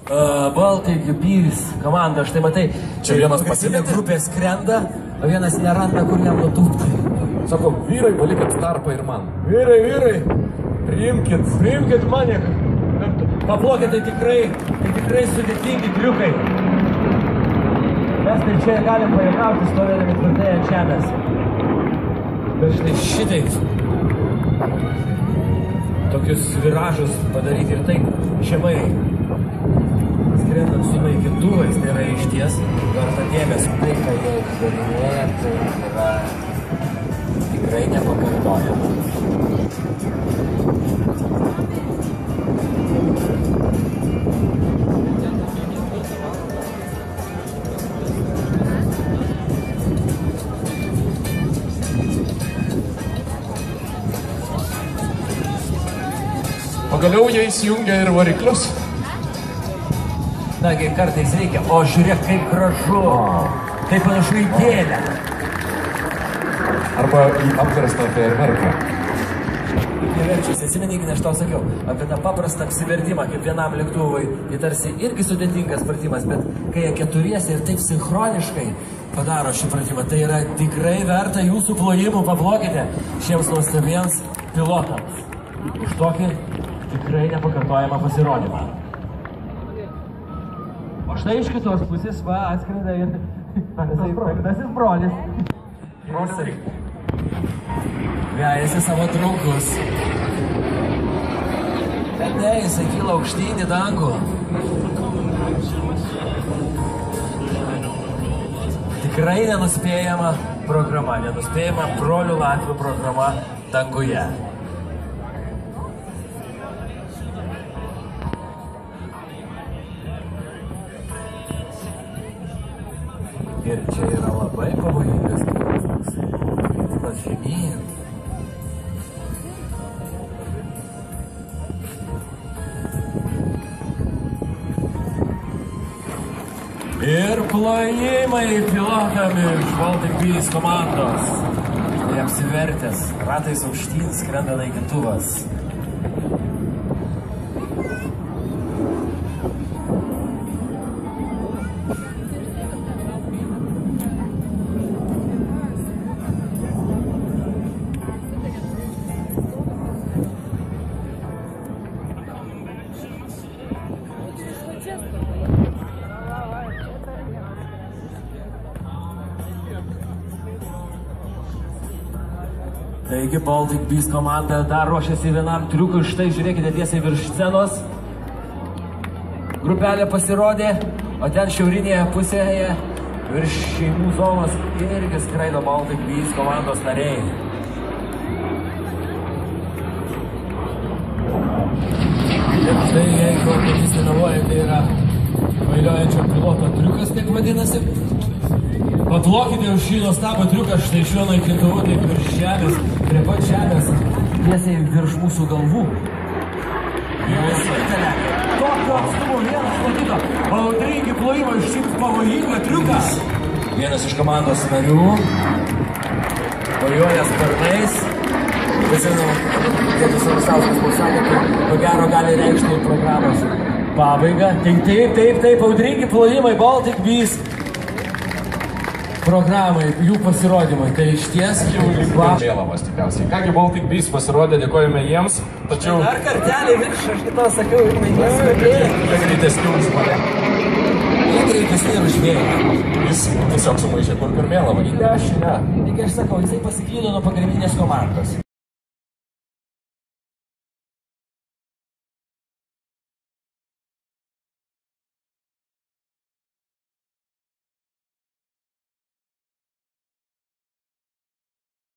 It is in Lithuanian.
Baltic Bees komanda, štai matai, čia vienas pasimėtė. Grupė skrenda, o vienas neranda, kur jam nutūpti. Sako, vyrai, palikit tarpą ir man. Vyrai, priimkit mane. Paplokit, tai tikrai sudėtingi triukai. Mes tai čia galim pajuokauti, stovėdami tvirtai ant žemės. Bet štai šitaip tokius viražus padaryti ir taip žemai skrendant su naikintuvais, tai yra išties verta dėmesio. Tai, ką jie išdarinėja, tai yra tikrai nepakartojama. Pagaliau jie įsijungia ir variklius. Nagi, kartais reikia. O žiūrėk, kaip gražu. Kaip panašu į gėlę. Arba į apverstą fejerverką. Verčius, atsimeni, aš tau sakiau apie tą paprastą apsivertimą, kaip vienam lėktuvui. Tai tarsi irgi sudėtingas pratimas, bet kai jie keturiesi ir taip sinchroniškai padaro šį pratimą, tai yra tikrai verta jūsų plojimų. Paplokite šiems nuostabiems pilotams už tokį tikrai nepakartojamą pasirodymą. O štai iš kitos pusės atskrenda ir penktasis brolis. Vejasi savo draugus. Bet ne, jisai kyla aukštyn į dangų. Tikrai nenuspėjama programa, nenuspėjama brolių latvių programa danguje. Ir čia yra labai pavojingas kritimas žemyn. Ir plojimai pilotami iš Baltic Bees komandos. Tai apsivertęs, ratais aukštyn skrenda naikintuvas. Taigi Baltic Bees komanda dar ruošiasi vienam triukui, štai žiūrėkite tiesiai virš scenos. Grupelė pasirodė, o ten šiaurinėje pusėje virš šeimų zonos irgi skraido Baltic Bees komandos nariai. Ir štai, jeigu jis nemeluoja, tai yra vailiojančio piloto triukas, taip vadinasi. Paplokite už šį nuostabų triuką, štai šiuo naikintuvu, taip virš žemės, prie pat žemės, tiesiai virš mūsų galvų. Vienas svitelė, tokio atstumo vienas nuo kito, audringi plojimai už šį pavojingą triuką. Vienas iš komandos narių mojuoja sparnais. Žinoma, Tėtis Savisauskas pasakė, kad ko gero gali reikšti programos pabaigą. Taip, audringi plojimai Baltic Bees programai, jų pasirodymai, tai išties jau vėlavas tikriausiai. Kągi Baltic Bees pasirodė, dėkojame jiems, tačiau... Dar kartelį virš, aš kitą sakiau, ir mainies vėlė. Jie greitesni už mane. Jie greitesni ir už vėlę. Jis tiesiog sumaišė kur per vėlavą, į dešinę. Tik aš sakau, jisai pasiklydo nuo pagrindinės komandos.